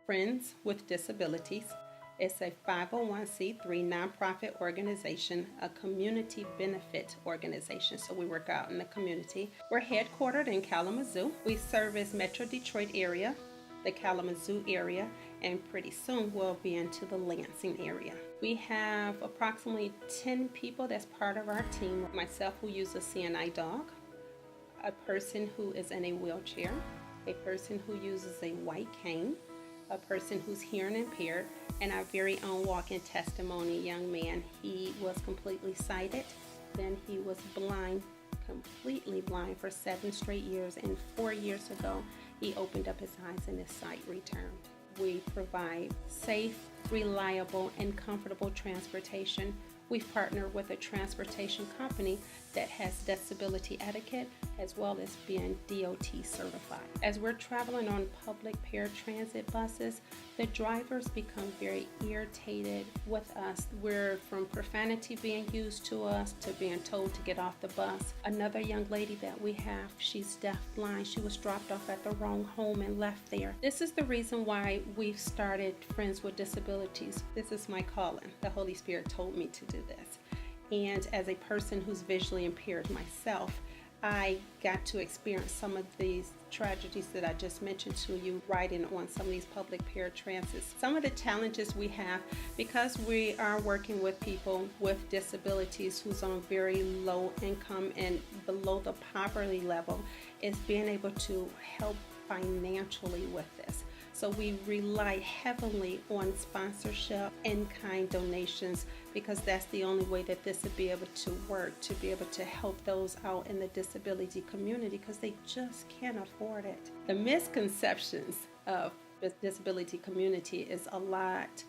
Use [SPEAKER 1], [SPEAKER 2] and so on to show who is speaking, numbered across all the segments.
[SPEAKER 1] Friends with Disabilities. It's a 501c3 nonprofit organization, a community benefit organization. So we work out in the community. We're headquartered in Kalamazoo. We service Metro Detroit area, the Kalamazoo area, and pretty soon we'll be into the Lansing area. We have approximately 10 people that's part of our team. Myself, who uses a CNI dog, a person who is in a wheelchair, a person who uses a white cane, a person who's hearing impaired, and our very own walking testimony young man. He was completely sighted, then he was blind, completely blind for 7 straight years, and 4 years ago he opened up his eyes and his sight returned. We provide safe, reliable, and comfortable transportation. We've partnered with a transportation company that has disability etiquette as well as being DOT certified. As we're traveling on public paratransit buses, the drivers become very irritated with us. We're from profanity being used to us to being told to get off the bus. Another young lady that we have, she's deafblind. She was dropped off at the wrong home and left there. This is the reason why we've started Friends with Disabilities. This is my calling. The Holy Spirit told me to do this. And as a person who's visually impaired myself, I got to experience some of these tragedies that I just mentioned to you riding on some of these public paratransits. Some of the challenges we have, because we are working with people with disabilities who's on very low income and below the poverty level, is being able to help financially with this. So we rely heavily on sponsorship, in-kind donations, because that's the only way that this would be able to work, to be able to help those out in the disability community, because they just can't afford it. The misconceptions of the disability community is a lot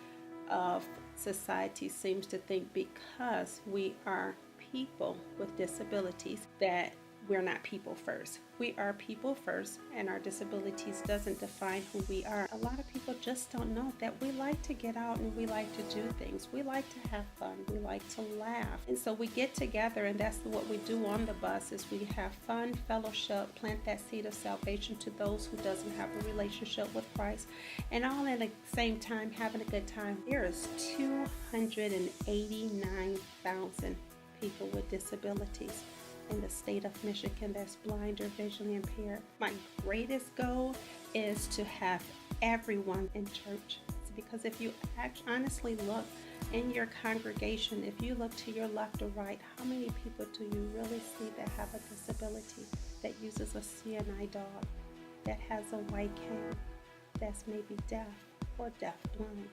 [SPEAKER 1] of society seems to think because we are people with disabilities that we're not people first. We are people first, and our disabilities doesn't define who we are. A lot of people just don't know that we like to get out and we like to do things. We like to have fun. We like to laugh. And so we get together, and that's what we do on the bus, is we have fun, fellowship, plant that seed of salvation to those who doesn't have a relationship with Christ, and all at the same time having a good time. There is 289,000 people with disabilities in the state of Michigan that's blind or visually impaired. My greatest goal is to have everyone in church, because if you honestly look in your congregation, if you look to your left or right, how many people do you really see that have a disability, that uses a CNI dog, that has a white cane, that's maybe deaf or deafblind?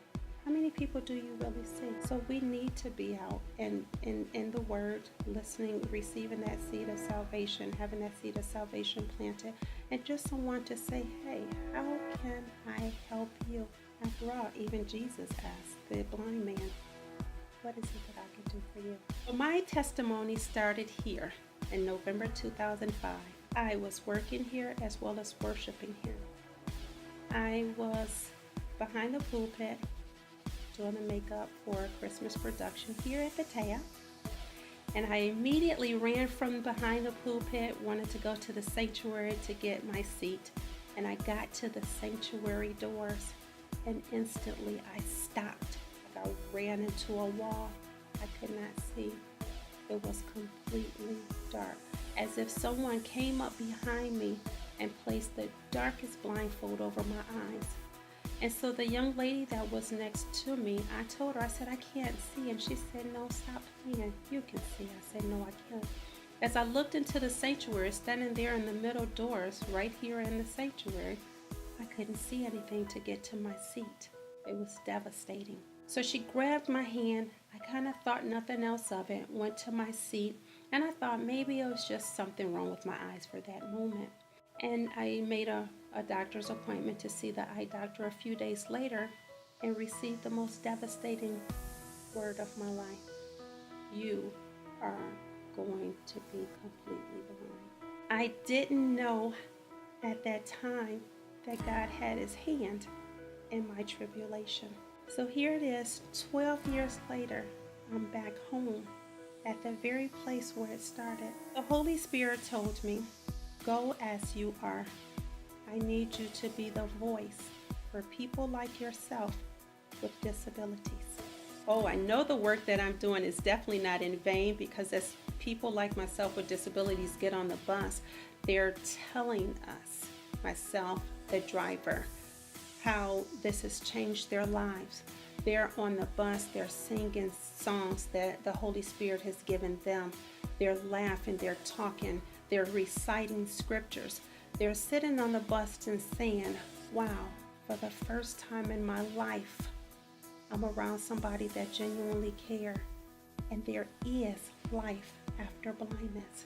[SPEAKER 1] How many people do you really see? So we need to be out in the Word, listening, receiving that seed of salvation, having that seed of salvation planted, and just someone to say, hey, how can I help you? After all, even Jesus asked the blind man, what is it that I can do for you? So my testimony started here in November 2005. I was working here as well as worshiping here. I was behind the pulpit doing the makeup for a Christmas production here at the TAB. And I immediately ran from behind the pulpit, wanted to go to the sanctuary to get my seat. And I got to the sanctuary doors, and instantly I stopped. Like I ran into a wall. I could not see. It was completely dark, as if someone came up behind me and placed the darkest blindfold over my eyes. And so the young lady that was next to me, I told her, I said, I can't see. And she said, no, stop playing. You can see. I said, no, I can't. As I looked into the sanctuary, standing there in the middle doors, right here in the sanctuary, I couldn't see anything to get to my seat. It was devastating. So she grabbed my hand. I kind of thought nothing else of it, went to my seat, and I thought maybe it was just something wrong with my eyes for that moment. And I made a doctor's appointment to see the eye doctor a few days later and received the most devastating word of my life. You are going to be completely blind. I didn't know at that time that God had his hand in my tribulation. So here it is, 12 years later, I'm back home at the very place where it started. The Holy Spirit told me, go as you are. I need you to be the voice for people like yourself with disabilities. Oh, I know the work that I'm doing is definitely not in vain, because as people like myself with disabilities get on the bus, they're telling us, myself, the driver, how this has changed their lives. They're on the bus, they're singing songs that the Holy Spirit has given them. They're laughing, they're talking, they're reciting scriptures. They're sitting on the bus and saying, wow, for the first time in my life, I'm around somebody that genuinely cares, and there is life after blindness.